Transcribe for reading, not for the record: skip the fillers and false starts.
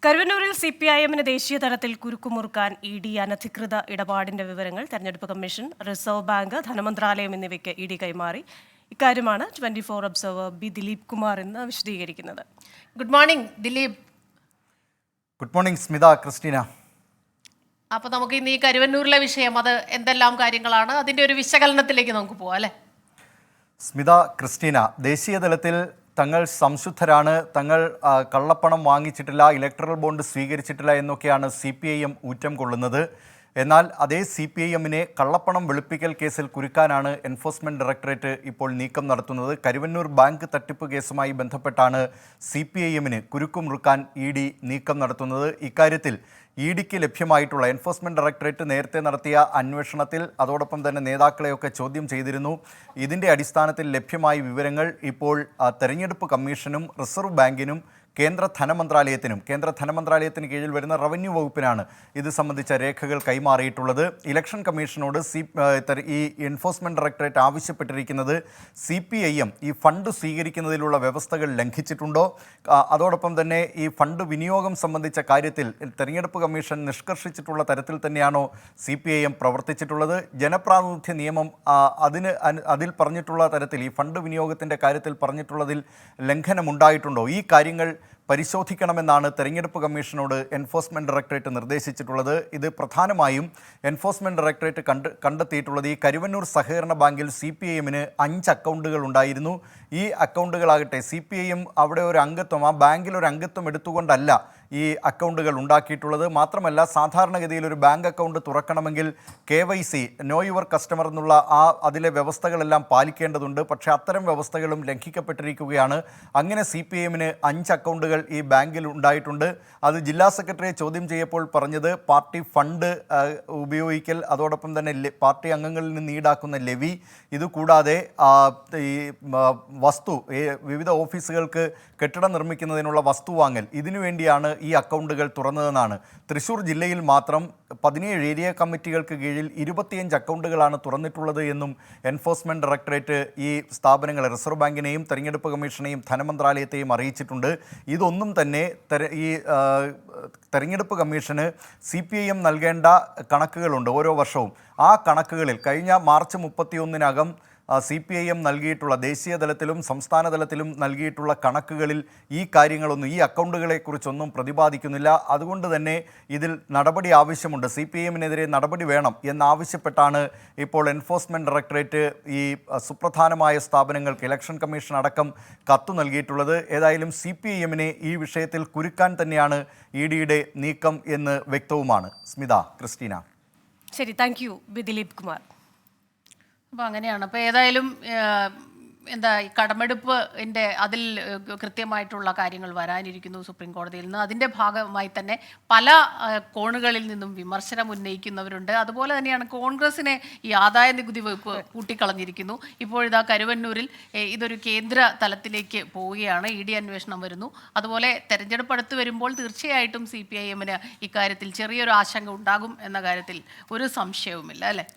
കരുവന്നൂരിൽ CPIM-ന് ദേശീയ തലത്തിൽ കുരുക്കുമുറുക്കാൻ ED അനധികൃത ഇടപാടിന്റെ വിവരങ്ങൾ തെരഞ്ഞെടുപ്പ് കമ്മീഷൻ, റിസർവ് ബാങ്ക്, ധനമന്ത്രാലയം എന്നിവയ്ക്ക് ED കൈമാറി. ഇക്കാര്യമാണ് 24 ഒബ്സർവർ ബി ദിലീപ് കുമാർ ഇന്ന് വിശദീകരിക്കുന്നത്. Good morning Dileep. Good morning Smitha, Christina. അപ്പോൾ നമുക്ക് ഇന്ന് ഈ കരുവന്നൂരിലെ വിഷയം അത് എന്തെല്ലാം കാര്യങ്ങളാണ്, അതിന്റെ ഒരു വിശകലനത്തിലേക്ക് നമുക്ക് പോവാം അല്ലേ? സ്മിത, ക്രിസ്റ്റീന, ദേശീയ തലത്തിൽ തങ്ങൾ സംശുദ്ധരാണ്, തങ്ങൾ കള്ളപ്പണം വാങ്ങിച്ചിട്ടില്ല, ഇലക്ട്രൽ ബോണ്ട് സ്വീകരിച്ചിട്ടില്ല എന്നൊക്കെയാണ് CPIM ഊറ്റം കൊള്ളുന്നത്. എന്നാൽ അതേ CPIM-നെ കള്ളപ്പണം വെളുപ്പിക്കൽ കേസിൽ കുരുക്കാനാണ് എൻഫോഴ്സ്മെൻറ്റ് ഡയറക്ടറേറ്റ് ഇപ്പോൾ നീക്കം നടത്തുന്നത്. കരുവന്നൂർ ബാങ്ക് തട്ടിപ്പ് കേസുമായി ബന്ധപ്പെട്ടാണ് CPIM-ന് കുരുക്കുമുറുക്കാൻ ED നീക്കം നടത്തുന്നത്. ഇക്കാര്യത്തിൽ EDക്ക് ലഭ്യമായിട്ടുള്ള എൻഫോഴ്സ്മെൻറ്റ് ഡയറക്ടറേറ്റ് നേരത്തെ നടത്തിയ അന്വേഷണത്തിൽ അതോടൊപ്പം തന്നെ നേതാക്കളെയൊക്കെ ചോദ്യം ചെയ്തിരുന്നു. ഇതിൻ്റെ അടിസ്ഥാനത്തിൽ ലഭ്യമായ വിവരങ്ങൾ ഇപ്പോൾ തെരഞ്ഞെടുപ്പ് കമ്മീഷനും റിസർവ് ബാങ്കിനും കേന്ദ്ര ധനമന്ത്രാലയത്തിന് കീഴിൽ വരുന്ന റവന്യൂ വകുപ്പിനാണ് ഇത് സംബന്ധിച്ച രേഖകൾ കൈമാറിയിട്ടുള്ളത്. ഇലക്ഷൻ കമ്മീഷനോട് ഈ എൻഫോഴ്സ്മെൻറ്റ് ഡയറക്ടറേറ്റ് ആവശ്യപ്പെട്ടിരിക്കുന്നത് CPIM ഈ ഫണ്ട് സ്വീകരിക്കുന്നതിലുള്ള വ്യവസ്ഥകൾ ലംഘിച്ചിട്ടുണ്ടോ, അതോടൊപ്പം തന്നെ ഈ ഫണ്ട് വിനിയോഗം സംബന്ധിച്ച കാര്യത്തിൽ തെരഞ്ഞെടുപ്പ് കമ്മീഷൻ നിഷ്കർഷിച്ചിട്ടുള്ള തരത്തിൽ തന്നെയാണോ CPIM പ്രവർത്തിച്ചിട്ടുള്ളത്. ജനപ്രാതിനിധ്യ നിയമം അതിൽ പറഞ്ഞിട്ടുള്ള തരത്തിൽ ഈ ഫണ്ട് വിനിയോഗത്തിൻ്റെ കാര്യത്തിൽ പറഞ്ഞിട്ടുള്ളതിൽ ലംഘനമുണ്ടായിട്ടുണ്ടോ, ഈ കാര്യങ്ങൾ പരിശോധിക്കണമെന്നാണ് തെരഞ്ഞെടുപ്പ് കമ്മീഷനോട് എൻഫോഴ്സ്മെൻറ്റ് ഡയറക്ടറേറ്റ് നിർദ്ദേശിച്ചിട്ടുള്ളത്. ഇത് പ്രധാനമായും എൻഫോഴ്സ്മെൻറ്റ് ഡയറക്ടറേറ്റ് കണ്ടെത്തിയിട്ടുള്ളത് ഈ കരുവന്നൂർ സഹകരണ ബാങ്കിൽ CPIM-ന് 5 അക്കൗണ്ടുകൾ ഉണ്ടായിരുന്നു. ഈ അക്കൗണ്ടുകളാകട്ടെ CPIM അവിടെ ഒരു അംഗത്വം, ആ ബാങ്കിൽ ഒരു അംഗത്വം എടുത്തുകൊണ്ടല്ല ഈ അക്കൗണ്ടുകൾ ഉണ്ടാക്കിയിട്ടുള്ളത്. മാത്രമല്ല, സാധാരണഗതിയിൽ ഒരു ബാങ്ക് അക്കൗണ്ട് തുറക്കണമെങ്കിൽ KYC നോ യുവർ കസ്റ്റമർ എന്നുള്ള അതിലെ വ്യവസ്ഥകളെല്ലാം പാലിക്കേണ്ടതുണ്ട്. പക്ഷേ അത്തരം വ്യവസ്ഥകളും ലംഘിക്കപ്പെട്ടിരിക്കുകയാണ്. അങ്ങനെ CPIM-ന് 5 അക്കൗണ്ടുകൾ ഈ ബാങ്കിൽ ഉണ്ടായിട്ടുണ്ട്. അത് ജില്ലാ സെക്രട്ടറിയെ ചോദ്യം ചെയ്യപ്പോൾ പറഞ്ഞത് പാർട്ടി ഫണ്ട് ഉപയോഗിക്കൽ, അതോടൊപ്പം തന്നെ പാർട്ടി അംഗങ്ങളിൽ നിന്ന് ഈടാക്കുന്ന ലെവി, ഇതുകൂടാതെ ഈ വസ്തു വിവിധ ഓഫീസുകൾക്ക് കെട്ടിടം നിർമ്മിക്കുന്നതിനുള്ള വസ്തു വാങ്ങൽ, ഇതിനുവേണ്ടിയാണ് ഈ അക്കൗണ്ടുകൾ തുറന്നതെന്നാണ്. തൃശ്ശൂർ ജില്ലയിൽ മാത്രം 17 ഏരിയ കമ്മിറ്റികൾക്ക് കീഴിൽ 25 അക്കൗണ്ടുകളാണ് തുറന്നിട്ടുള്ളത് എന്നും എൻഫോഴ്സ്മെൻറ്റ് ഡയറക്ടറേറ്റ് ഈ സ്ഥാപനങ്ങളെ, റിസർവ് ബാങ്കിനെയും തെരഞ്ഞെടുപ്പ് കമ്മീഷനെയും ധനമന്ത്രാലയത്തെയും അറിയിച്ചിട്ടുണ്ട്. ഇതൊന്നും തന്നെ ഈ തെരഞ്ഞെടുപ്പ് കമ്മീഷന് CPIM നൽകേണ്ട കണക്കുകളുണ്ട് ഓരോ വർഷവും. ആ കണക്കുകളിൽ കഴിഞ്ഞ മാർച്ച് 31-നകം CPIM നൽകിയിട്ടുള്ള ദേശീയ തലത്തിലും സംസ്ഥാന തലത്തിലും നൽകിയിട്ടുള്ള കണക്കുകളിൽ ഈ കാര്യങ്ങളൊന്നും, ഈ അക്കൗണ്ടുകളെക്കുറിച്ചൊന്നും പ്രതിപാദിക്കുന്നില്ല. അതുകൊണ്ട് തന്നെ ഇതിൽ നടപടി ആവശ്യമുണ്ട്, CPIM-നെതിരെ നടപടി വേണം എന്നാവശ്യപ്പെട്ടാണ് ഇപ്പോൾ എൻഫോഴ്സ്മെൻറ്റ് ഡയറക്ടറേറ്റ് ഈ സുപ്രധാനമായ സ്ഥാപനങ്ങൾക്ക്, ഇലക്ഷൻ കമ്മീഷൻ അടക്കം കത്തു നൽകിയിട്ടുള്ളത്. ഏതായാലും CPIM-നെ ഈ വിഷയത്തിൽ കുരുക്കാൻ തന്നെയാണ് EDയുടെ നീക്കം എന്ന് വ്യക്തവുമാണ്. സ്മിത, ക്രിസ്റ്റീന. ശരി, താങ്ക് യു ദിലീപ് കുമാർ. അപ്പോൾ അങ്ങനെയാണ്. അപ്പോൾ ഏതായാലും ഈ കടമെടുപ്പിൻ്റെ അതിൽ കൃത്യമായിട്ടുള്ള കാര്യങ്ങൾ വരാനിരിക്കുന്നു സുപ്രീം കോടതിയിൽ നിന്ന്. അതിൻ്റെ ഭാഗമായി തന്നെ പല കോണുകളിൽ നിന്നും വിമർശനം ഉന്നയിക്കുന്നവരുണ്ട്. അതുപോലെ തന്നെയാണ് കോൺഗ്രസിനെ ഈ ആദായ നികുതി വകുപ്പ് കൂട്ടിക്കളഞ്ഞിരിക്കുന്നു. ഇപ്പോഴിതാ കരുവന്നൂരിൽ ഇതൊരു കേന്ദ്ര തലത്തിലേക്ക് പോവുകയാണ്, ED അന്വേഷണം വരുന്നു. അതുപോലെ തെരഞ്ഞെടുപ്പ് അടുത്ത് വരുമ്പോൾ തീർച്ചയായിട്ടും CPIM-ന് ഇക്കാര്യത്തിൽ ചെറിയൊരു ആശങ്ക ഉണ്ടാകും എന്ന കാര്യത്തിൽ ഒരു സംശയവുമില്ല അല്ലേ?